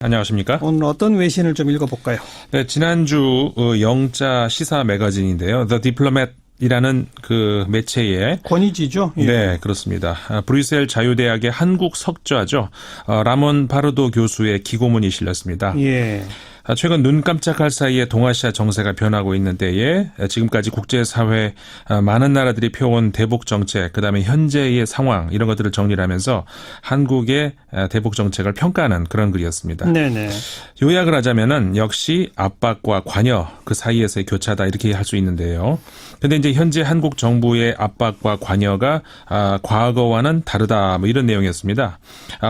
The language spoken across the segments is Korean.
안녕하십니까? 오늘 어떤 외신을 좀 읽어볼까요? 네, 지난주 영자 시사 매거진인데요. The Diplomat이라는 그 매체에 권위지죠? 예. 네, 그렇습니다. 브뤼셀 자유대학의 한국 석좌죠. 라몬 파르도 교수의 기고문이 실렸습니다. 예. 최근 눈 깜짝할 사이에 동아시아 정세가 변하고 있는 때에 지금까지 국제사회 많은 나라들이 펴온 대북 정책, 그다음에 현재의 상황 이런 것들을 정리를 하면서 한국의 대북 정책을 평가하는 그런 글이었습니다. 네네. 요약을 하자면은 역시 압박과 관여 그 사이에서의 교차다 이렇게 할 수 있는데요. 그런데 이제 현재 한국 정부의 압박과 관여가 과거와는 다르다 뭐 이런 내용이었습니다.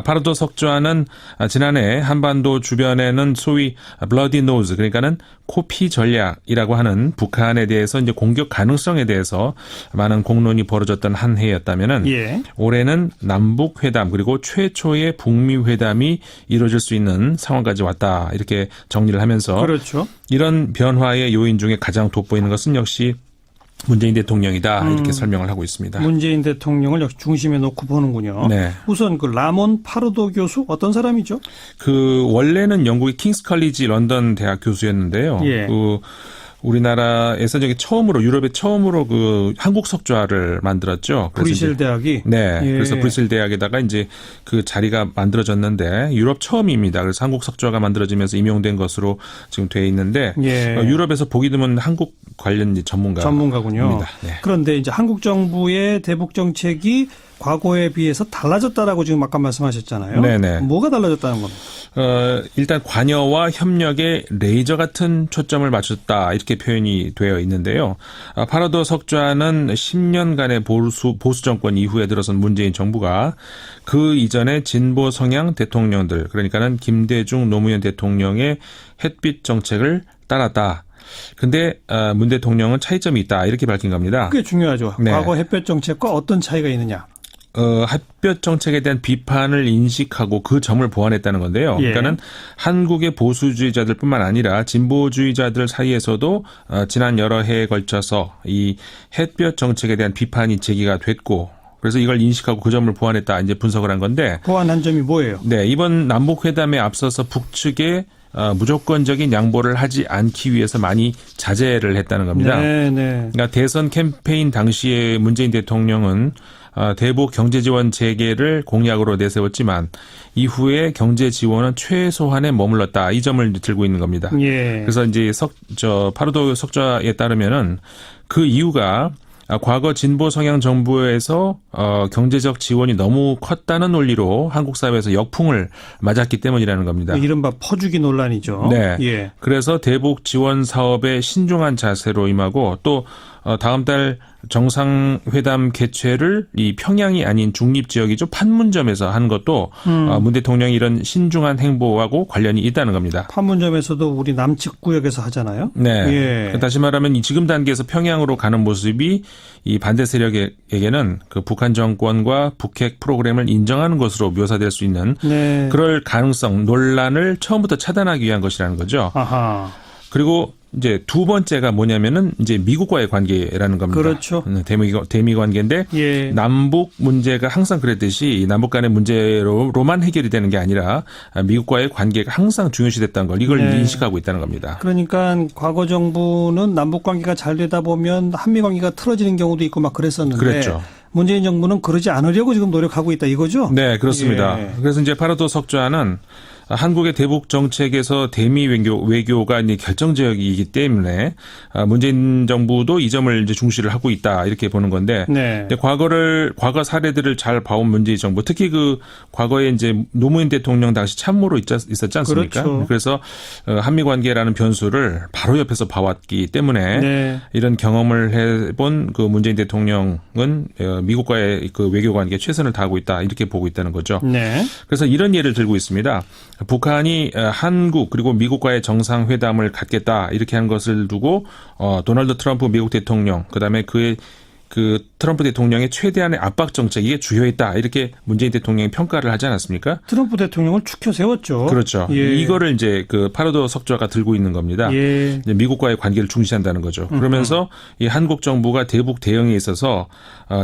파르도 석좌는 지난해 한반도 주변에는 소위 블러디 노즈 그러니까는 코피 전략이라고 하는 북한에 대해서 이제 공격 가능성에 대해서 많은 공론이 벌어졌던 한 해였다면은 예. 올해는 남북 회담 그리고 최초의 북미 회담이 이루어질 수 있는 상황까지 왔다 이렇게 정리를 하면서 그렇죠. 이런 변화의 요인 중에 가장 돋보이는 것은 역시 문재인 대통령이다 이렇게 설명을 하고 있습니다. 문재인 대통령을 역시 중심에 놓고 보는군요. 네. 우선 그 라몬 파르도 교수 어떤 사람이죠? 그 원래는 영국의 킹스 컬리지 런던 대학 교수였는데요. 예. 그 우리나라에서 저기 처음으로 유럽에 처음으로 그 한국 석좌를 만들었죠. 브뤼셀 대학이. 네. 예. 그래서 브뤼셀 대학에다가 이제 그 자리가 만들어졌는데 유럽 처음입니다. 그래서 한국 석좌가 만들어지면서 임용된 것으로 지금 돼 있는데 예. 유럽에서 보기 드문 한국 관련 전문가군요. 네. 그런데 이제 한국 정부의 대북 정책이 과거에 비해서 달라졌다라고 지금 아까 말씀하셨잖아요. 네네. 뭐가 달라졌다는 겁니까? 일단 관여와 협력에 레이저 같은 초점을 맞췄다 이렇게 표현이 되어 있는데요. 파르도 석좌는 10년간의 보수 정권 이후에 들어선 문재인 정부가 그 이전에 진보 성향 대통령들 그러니까는 김대중 노무현 대통령의 햇빛 정책을 따랐다. 근데 문 대통령은 차이점이 있다 이렇게 밝힌 겁니다. 그게 중요하죠. 네. 과거 햇볕 정책과 어떤 차이가 있느냐. 햇볕 정책에 대한 비판을 인식하고 그 점을 보완했다는 건데요. 예. 그러니까는 한국의 보수주의자들뿐만 아니라 진보주의자들 사이에서도 지난 여러 해에 걸쳐서 이 햇볕 정책에 대한 비판이 제기가 됐고 그래서 이걸 인식하고 그 점을 보완했다 이제 분석을 한 건데 보완한 점이 뭐예요? 네, 이번 남북 회담에 앞서서 북측에 무조건적인 양보를 하지 않기 위해서 많이 자제를 했다는 겁니다. 네. 그러니까 대선 캠페인 당시에 문재인 대통령은 대북 경제 지원 재개를 공약으로 내세웠지만 이후에 경제 지원은 최소한에 머물렀다. 이 점을 들고 있는 겁니다. 예. 그래서 이제 파르도 석좌에 따르면은 그 이유가 과거 진보 성향 정부에서 경제적 지원이 너무 컸다는 논리로 한국 사회에서 역풍을 맞았기 때문이라는 겁니다. 이른바 퍼주기 논란이죠. 네. 예. 그래서 대북 지원 사업에 신중한 자세로 임하고 또 다음 달 정상회담 개최를 이 평양이 아닌 중립지역이죠. 판문점에서 한 것도 문 대통령이 이런 신중한 행보하고 관련이 있다는 겁니다. 판문점에서도 우리 남측 구역에서 하잖아요. 네. 예. 다시 말하면 이 지금 단계에서 평양으로 가는 모습이 이 반대 세력에게는 그 북한 정권과 북핵 프로그램을 인정하는 것으로 묘사될 수 있는 네. 그럴 가능성, 논란을 처음부터 차단하기 위한 것이라는 거죠. 아하. 그리고 이제 두 번째가 뭐냐면은 이제 미국과의 관계라는 겁니다. 그렇죠. 대미 관계인데 예. 남북 문제가 항상 그랬듯이 남북 간의 문제로만 해결이 되는 게 아니라 미국과의 관계가 항상 중요시됐다는 걸 이걸 네. 인식하고 있다는 겁니다. 그러니까 과거 정부는 남북 관계가 잘 되다 보면 한미 관계가 틀어지는 경우도 있고 막 그랬었는데 그랬죠. 문재인 정부는 그러지 않으려고 지금 노력하고 있다 이거죠? 네, 그렇습니다. 예. 그래서 이제 파르도 석좌는 한국의 대북 정책에서 대미 외교가 이제 결정적이기 때문에 문재인 정부도 이 점을 이제 중시를 하고 있다 이렇게 보는 건데 네. 과거 사례들을 잘 봐온 문재인 정부 특히 그 과거에 이제 노무현 대통령 당시 참모로 있었지 않습니까? 그렇죠. 그래서 한미 관계라는 변수를 바로 옆에서 봐왔기 때문에 네. 이런 경험을 해본 그 문재인 대통령은 미국과의 그 외교 관계에 최선을 다하고 있다 이렇게 보고 있다는 거죠. 네. 그래서 이런 예를 들고 있습니다. 북한이 한국 그리고 미국과의 정상회담을 갖겠다 이렇게 한 것을 두고 도널드 트럼프 미국 대통령 그다음에 그의 그 트럼프 대통령의 최대한의 압박 정책 이게 주요했다 이렇게 문재인 대통령이 평가를 하지 않았습니까? 트럼프 대통령을 추켜 세웠죠. 그렇죠. 예. 이거를 이제 그 파르도 석좌가 들고 있는 겁니다. 예. 이제 미국과의 관계를 중시한다는 거죠. 그러면서 이 한국 정부가 대북 대응에 있어서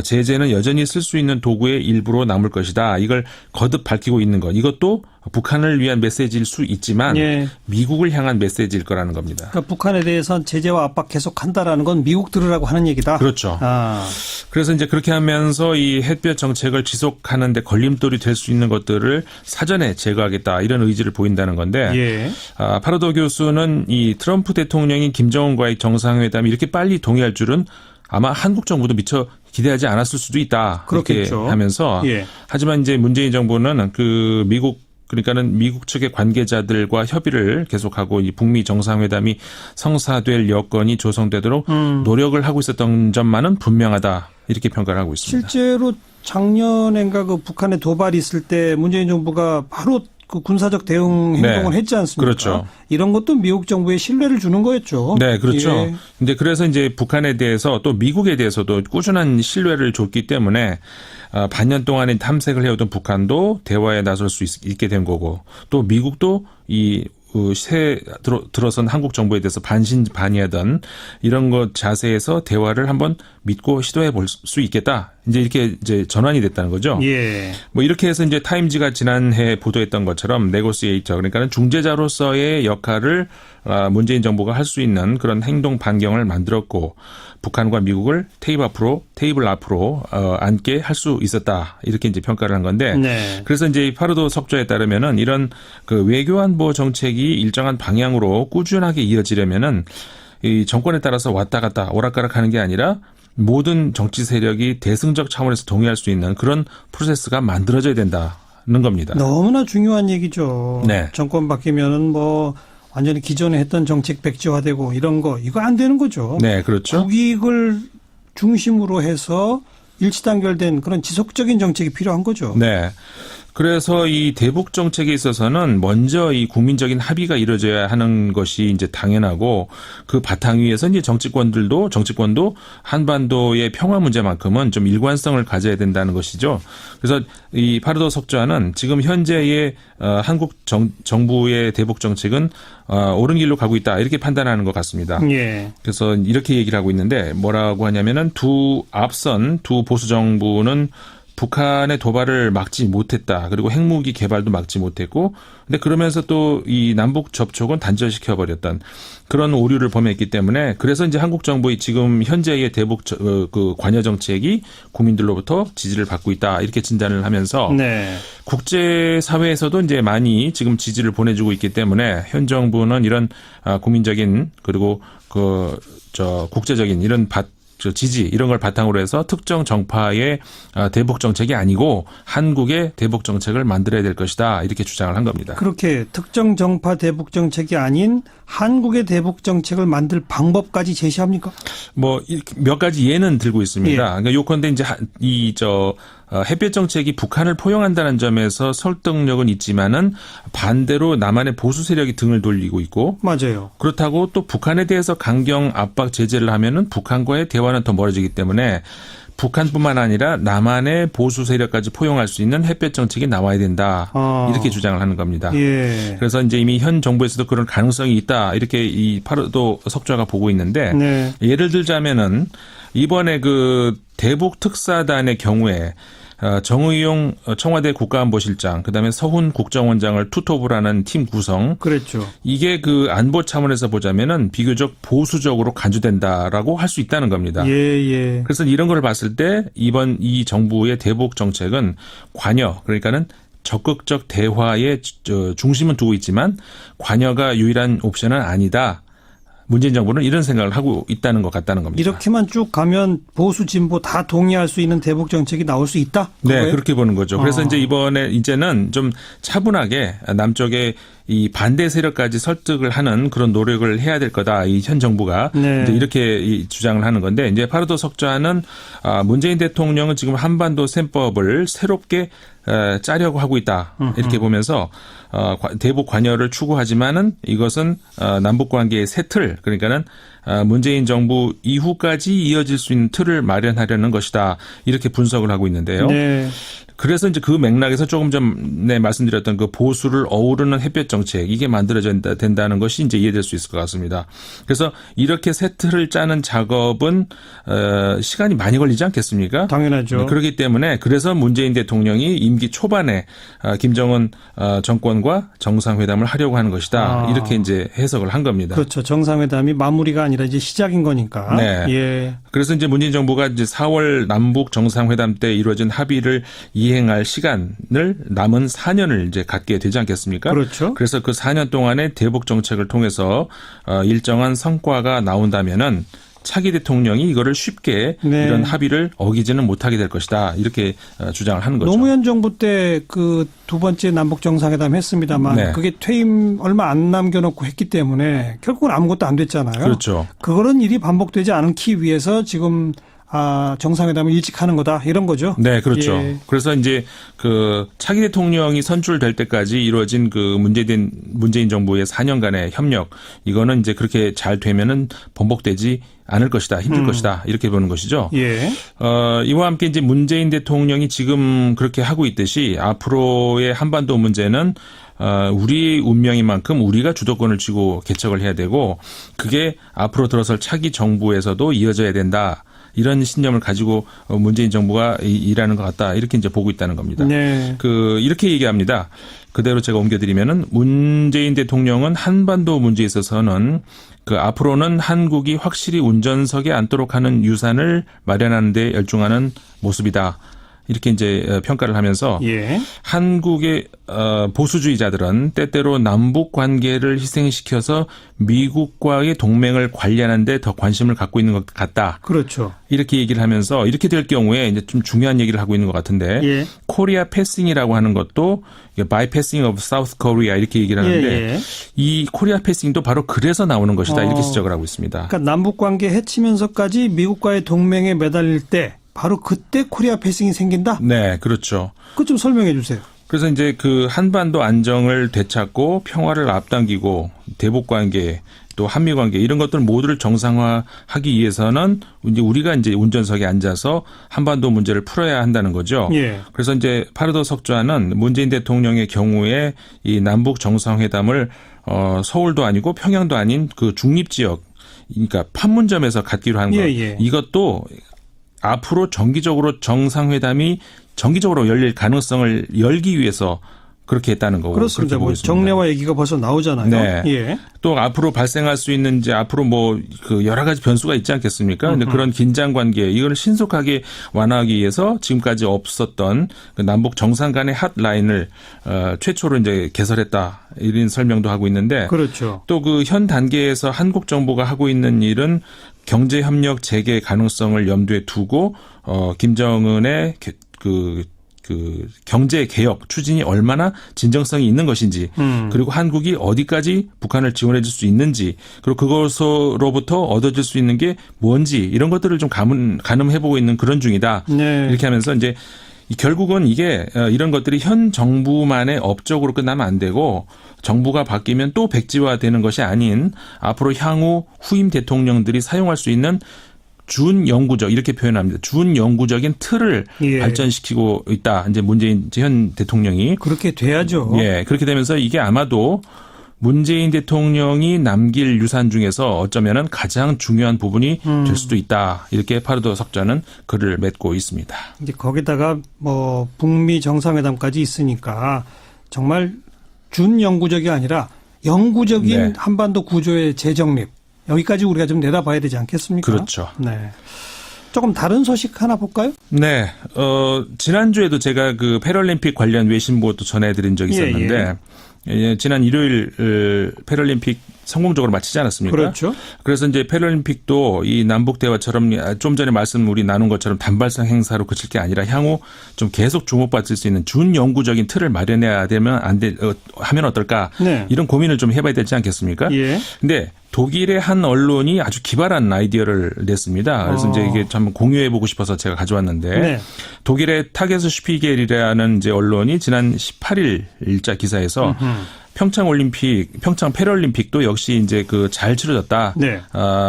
제재는 여전히 쓸 수 있는 도구의 일부로 남을 것이다. 이걸 거듭 밝히고 있는 것. 이것도 북한을 위한 메시지일 수 있지만 예. 미국을 향한 메시지일 거라는 겁니다. 그러니까 북한에 대해서는 제재와 압박 계속한다라는 건 미국 들으라고 하는 얘기다. 그렇죠. 그래서 이제 그렇게 하면서 이 햇볕 정책을 지속하는데 걸림돌이 될 수 있는 것들을 사전에 제거하겠다 이런 의지를 보인다는 건데 예. 파르도 교수는 이 트럼프 대통령이 김정은과의 정상회담이 이렇게 빨리 동의할 줄은 아마 한국 정부도 미처 기대하지 않았을 수도 있다. 그렇겠죠. 이렇게 하면서 예. 하지만 이제 문재인 정부는 그 그러니까는 미국 측의 관계자들과 협의를 계속하고 이 북미 정상회담이 성사될 여건이 조성되도록 노력을 하고 있었던 점만은 분명하다. 이렇게 평가를 하고 있습니다. 실제로 작년엔가 그 북한에 도발이 있을 때 문재인 정부가 바로 그 군사적 대응 행동을 했지 않습니까? 그렇죠. 이런 것도 미국 정부에 신뢰를 주는 거였죠. 네, 그렇죠. 예. 근데 그래서 이제 북한에 대해서 또 미국에 대해서도 꾸준한 신뢰를 줬기 때문에 반년 동안에 탐색을 해오던 북한도 대화에 나설 수 있게 된 거고 또 미국도 들어선 한국 정부에 대해서 반신반의하던 이런 것 자세에서 대화를 한번 믿고 시도해 볼 수 있겠다. 이제 전환이 됐다는 거죠. 예. 뭐 이렇게 해서 이제 타임지가 지난해 보도했던 것처럼 네고시에이터 그러니까는 중재자로서의 역할을 문재인 정부가 할 수 있는 그런 행동 반경을 만들었고 북한과 미국을 테이블 앞으로 앉게 할 수 있었다. 이렇게 이제 평가를 한 건데 네. 그래서 이제 파르도 석조에 따르면은 이런 그 외교안보 정책이 일정한 방향으로 꾸준하게 이어지려면은 이 정권에 따라서 왔다 갔다 오락가락하는 게 아니라 모든 정치 세력이 대승적 차원에서 동의할 수 있는 그런 프로세스가 만들어져야 된다는 겁니다. 너무나 중요한 얘기죠. 네. 정권 바뀌면은 뭐 완전히 기존에 했던 정책 백지화되고 이런 거 이거 안 되는 거죠. 네, 그렇죠. 국익을 중심으로 해서 일치단결된 그런 지속적인 정책이 필요한 거죠. 네. 그래서 이 대북 정책에 있어서는 먼저 이 국민적인 합의가 이루어져야 하는 것이 이제 당연하고 그 바탕 위에서 이제 정치권도 한반도의 평화 문제만큼은 좀 일관성을 가져야 된다는 것이죠. 그래서 이 파르도 석좌는 지금 현재의 한국 정부의 대북 정책은 옳은 길로 가고 있다 이렇게 판단하는 것 같습니다. 예. 그래서 이렇게 얘기를 하고 있는데 뭐라고 하냐면은 앞선 두 보수 정부는 북한의 도발을 막지 못했다. 그리고 핵무기 개발도 막지 못했고, 근데 그러면서 또 이 남북 접촉은 단절시켜 버렸던 그런 오류를 범했기 때문에 그래서 이제 한국 정부의 지금 현재의 대북 그 관여 정책이 국민들로부터 지지를 받고 있다. 이렇게 진단을 하면서 네. 국제 사회에서도 이제 많이 지금 지지를 보내주고 있기 때문에 현 정부는 이런 국민적인 그리고 국제적인 이런 지지 이런 걸 바탕으로 해서 특정 정파의 대북 정책이 아니고 한국의 대북 정책을 만들어야 될 것이다 이렇게 주장을 한 겁니다. 그렇게 특정 정파 대북 정책이 아닌 한국의 대북 정책을 만들 방법까지 제시합니까? 뭐 몇 가지 예는 들고 있습니다. 예. 그러니까 요컨대 이제 햇볕 정책이 북한을 포용한다는 점에서 설득력은 있지만은 반대로 남한의 보수 세력이 등을 돌리고 있고 맞아요. 그렇다고 또 북한에 대해서 강경 압박 제재를 하면은 북한과의 대화는 더 멀어지기 때문에 북한뿐만 아니라 남한의 보수 세력까지 포용할 수 있는 햇볕 정책이 나와야 된다. 이렇게 주장을 하는 겁니다. 예. 그래서 이제 이미 현 정부에서도 그런 가능성이 있다. 이렇게 이 파르도 석좌가 보고 있는데 네. 예를 들자면은 이번에 그 대북 특사단의 경우에 정의용 청와대 국가안보실장, 그다음에 서훈 국정원장을 투톱을 하는 팀 구성. 그랬죠. 이게 그 안보 차원에서 보자면은 비교적 보수적으로 간주된다라고 할 수 있다는 겁니다. 예. 그래서 이런 걸 봤을 때 이번 이 정부의 대북 정책은 관여, 그러니까는 적극적 대화의 중심은 두고 있지만 관여가 유일한 옵션은 아니다. 문재인 정부는 이런 생각을 하고 있다는 것 같다는 겁니다. 이렇게만 쭉 가면 보수 진보 다 동의할 수 있는 대북 정책이 나올 수 있다? 네, 그거예요? 그렇게 보는 거죠. 그래서 이제는 좀 차분하게 남쪽의 이 반대 세력까지 설득을 하는 그런 노력을 해야 될 거다. 이 현 정부가 네. 이제 이렇게 주장을 하는 건데 이제 파르도 석좌는 문재인 대통령은 지금 한반도 셈법을 새롭게 짜려고 하고 있다. 이렇게 보면서 대북 관여를 추구하지만은 이것은 남북 관계의 새 틀, 그러니까는 문재인 정부 이후까지 이어질 수 있는 틀을 마련하려는 것이다. 이렇게 분석을 하고 있는데요. 네. 그래서 이제 그 맥락에서 조금 전에 말씀드렸던 그 보수를 어우르는 햇볕 정책 이게 만들어져야 된다는 것이 이제 이해될 수 있을 것 같습니다. 그래서 이렇게 새 틀을 짜는 작업은 시간이 많이 걸리지 않겠습니까? 당연하죠. 그렇기 때문에 그래서 문재인 대통령이 임기 임기 초반에 김정은 정권과 정상회담을 하려고 하는 것이다. 이렇게 이제 해석을 한 겁니다. 그렇죠. 정상회담이 마무리가 아니라 이제 시작인 거니까. 네. 예. 그래서 이제 문재인 정부가 이제 4월 남북 정상회담 때 이루어진 합의를 이행할 시간을 남은 4년을 이제 갖게 되지 않겠습니까? 그렇죠. 그래서 그 4년 동안의 대북 정책을 통해서 일정한 성과가 나온다면은 차기 대통령이 이거를 쉽게 네. 이런 합의를 어기지는 못하게 될 것이다. 이렇게 주장을 하는 거죠. 노무현 정부 때 그 두 번째 남북 정상회담 했습니다만 네. 그게 퇴임 얼마 안 남겨놓고 했기 때문에 결국은 아무것도 안 됐잖아요. 그렇죠. 그런 일이 반복되지 않기 위해서 지금 정상회담을 일찍 하는 거다 이런 거죠. 네, 그렇죠. 예. 그래서 이제 그 차기 대통령이 선출될 때까지 이루어진 그 문재인 정부의 4년간의 협력 이거는 이제 그렇게 잘 되면은 번복되지 않을 것이다, 힘들 것이다 이렇게 보는 것이죠. 예. 이와 함께 이제 문재인 대통령이 지금 그렇게 하고 있듯이 앞으로의 한반도 문제는 우리 운명인 만큼 우리가 주도권을 쥐고 개척을 해야 되고 그게 앞으로 들어설 차기 정부에서도 이어져야 된다. 이런 신념을 가지고 문재인 정부가 일하는 것 같다. 이렇게 이제 보고 있다는 겁니다. 네. 이렇게 얘기합니다. 그대로 제가 옮겨드리면은 문재인 대통령은 한반도 문제에 있어서는 앞으로는 한국이 확실히 운전석에 앉도록 하는 유산을 마련하는 데 열중하는 모습이다. 이렇게 이제 평가를 하면서 예. 한국의 보수주의자들은 때때로 남북 관계를 희생시켜서 미국과의 동맹을 관리하는 데 더 관심을 갖고 있는 것 같다. 그렇죠. 이렇게 얘기를 하면서 이렇게 될 경우에 이제 좀 중요한 얘기를 하고 있는 것 같은데 예. 코리아 패싱이라고 하는 것도 바이패싱 오브 사우스 코리아 이렇게 얘기를 하는데 예. 이 코리아 패싱도 바로 그래서 나오는 것이다. 이렇게 어. 지적을 하고 있습니다. 그러니까 남북 관계 해치면서까지 미국과의 동맹에 매달릴 때 바로 그때 코리아 패싱이 생긴다? 네, 그렇죠. 그거 좀 설명해 주세요. 그래서 이제 그 한반도 안정을 되찾고 평화를 앞당기고 대북 관계 또 한미 관계 이런 것들 모두를 정상화하기 위해서는 이제 우리가 이제 운전석에 앉아서 한반도 문제를 풀어야 한다는 거죠. 예. 그래서 이제 파르도 석좌는 문재인 대통령의 경우에 이 남북 정상회담을 서울도 아니고 평양도 아닌 그 중립 지역 그러니까 판문점에서 갖기로 한 것. 예. 이것도 앞으로 정기적으로 정상회담이 정기적으로 열릴 가능성을 열기 위해서 그렇게 했다는 거고. 그렇습니다. 그렇게 보고 뭐 있습니다. 정례화 얘기가 벌써 나오잖아요. 네. 예. 또 앞으로 발생할 수 있는 이제 앞으로 뭐 그 여러 가지 변수가 있지 않겠습니까? 근데 그런 긴장 관계 이걸 신속하게 완화하기 위해서 지금까지 없었던 그 남북 정상 간의 핫라인을 최초로 이제 개설했다. 이런 설명도 하고 있는데 그렇죠. 또 그 현 단계에서 한국 정부가 하고 있는 일은 경제 협력 재개 가능성을 염두에 두고 김정은의 그 경제 개혁 추진이 얼마나 진정성이 있는 것인지 그리고 한국이 어디까지 북한을 지원해 줄 수 있는지 그리고 그것으로부터 얻어질 수 있는 게 뭔지 이런 것들을 좀 가늠해 보고 있는 그런 중이다. 네. 이렇게 하면서 이제 결국은 이게 이런 것들이 현 정부만의 업적으로 끝나면 안 되고 정부가 바뀌면 또 백지화되는 것이 아닌 앞으로 향후 후임 대통령들이 사용할 수 있는 준영구적 이렇게 표현합니다. 준영구적인 틀을 예. 발전시키고 있다. 이제 문재인 현 대통령이 그렇게 돼야죠. 예 그렇게 되면서 이게 아마도 문재인 대통령이 남길 유산 중에서 어쩌면은 가장 중요한 부분이 될 수도 있다. 이렇게 파르도 석좌는 글을 맺고 있습니다. 이제 거기다가 뭐 북미 정상회담까지 있으니까 정말 준영구적이 아니라 영구적인 네. 한반도 구조의 재정립 여기까지 우리가 좀 내다봐야 되지 않겠습니까? 그렇죠. 네. 조금 다른 소식 하나 볼까요? 네, 지난주에도 제가 그 패럴림픽 관련 외신보도 전해드린 적이 있었는데, 지난 일요일 패럴림픽 성공적으로 마치지 않았습니까? 그렇죠. 그래서 이제 패럴림픽도 이 남북 대화처럼 좀 전에 우리 나눈 것처럼 단발성 행사로 그칠 게 아니라 향후 좀 계속 주목받을 수 있는 준영구적인 틀을 마련해야 되면 하면 어떨까? 네. 이런 고민을 좀 해봐야 되지 않겠습니까? 예. 근데 독일의 한 언론이 아주 기발한 아이디어를 냈습니다. 그래서 이제 이게 참 공유해보고 싶어서 제가 가져왔는데 네. 독일의 타게스 슈피겔이라는 이제 언론이 지난 18일 일자 기사에서 평창 패럴림픽도 역시 이제 잘 치러졌다. 네.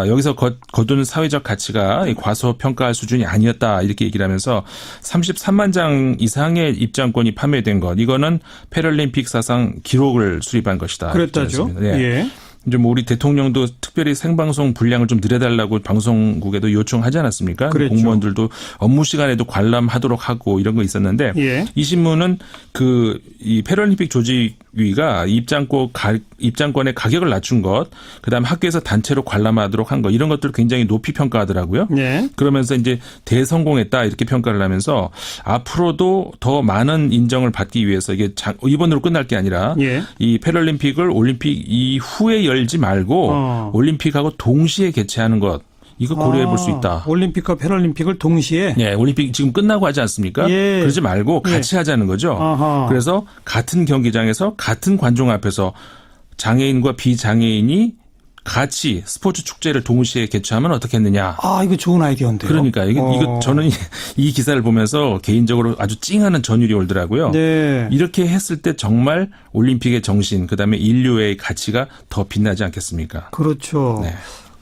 여기서 거둔 사회적 가치가 과소평가할 수준이 아니었다. 이렇게 얘기를 하면서 33만 장 이상의 입장권이 판매된 것. 이거는 패럴림픽 사상 기록을 수립한 것이다. 그랬다죠. 네. 예. 이제 뭐 우리 대통령도 특별히 생방송 분량을 좀 늘려달라고 방송국에도 요청하지 않았습니까? 그랬죠. 공무원들도 업무 시간에도 관람하도록 하고 이런 거 있었는데 예. 이 신문은 이 패럴림픽 조직위가 입장권의 가격을 낮춘 것, 그다음에 학교에서 단체로 관람하도록 한 것 이런 것들을 굉장히 높이 평가하더라고요. 예. 그러면서 이제 대성공했다 이렇게 평가를 하면서 앞으로도 더 많은 인정을 받기 위해서 이게 이번으로 끝날 게 아니라 예. 이 패럴림픽을 올림픽 이후에 열지 말고 올림픽하고 동시에 개최하는 것 이거 고려해 볼 수 있다. 올림픽과 패럴림픽을 동시에. 네, 올림픽 지금 끝나고 하지 않습니까? 예. 그러지 말고 같이 하자는 거죠. 아하. 그래서 같은 경기장에서 같은 관중 앞에서 장애인과 비장애인이 같이 스포츠 축제를 동시에 개최하면 어떻겠느냐. 이거 좋은 아이디어인데요. 그러니까 이거 저는 이 기사를 보면서 개인적으로 아주 찡하는 전율이 오더라고요. 네. 이렇게 했을 때 정말 올림픽의 정신, 그다음에 인류의 가치가 더 빛나지 않겠습니까? 그렇죠. 네.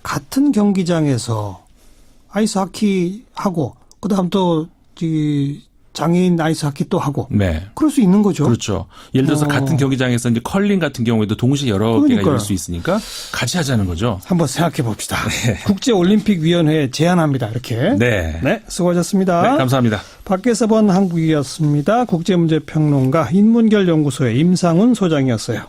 같은 경기장에서 아이스하키 하고 그다음 또 장애인 아이스하키 또 하고 네. 그럴 수 있는 거죠. 그렇죠. 예를 들어서 같은 경기장에서 이제 컬링 같은 경우에도 동시에 여러 개가 그러니까요. 이룰 수 있으니까 같이 하자는 거죠. 한번 생각해 봅시다. 국제올림픽위원회에 제안합니다. 이렇게. 네. 네, 수고하셨습니다. 네, 감사합니다. 밖에서 본 한국이었습니다. 국제문제평론가 인문결연구소의 임상훈 소장이었어요.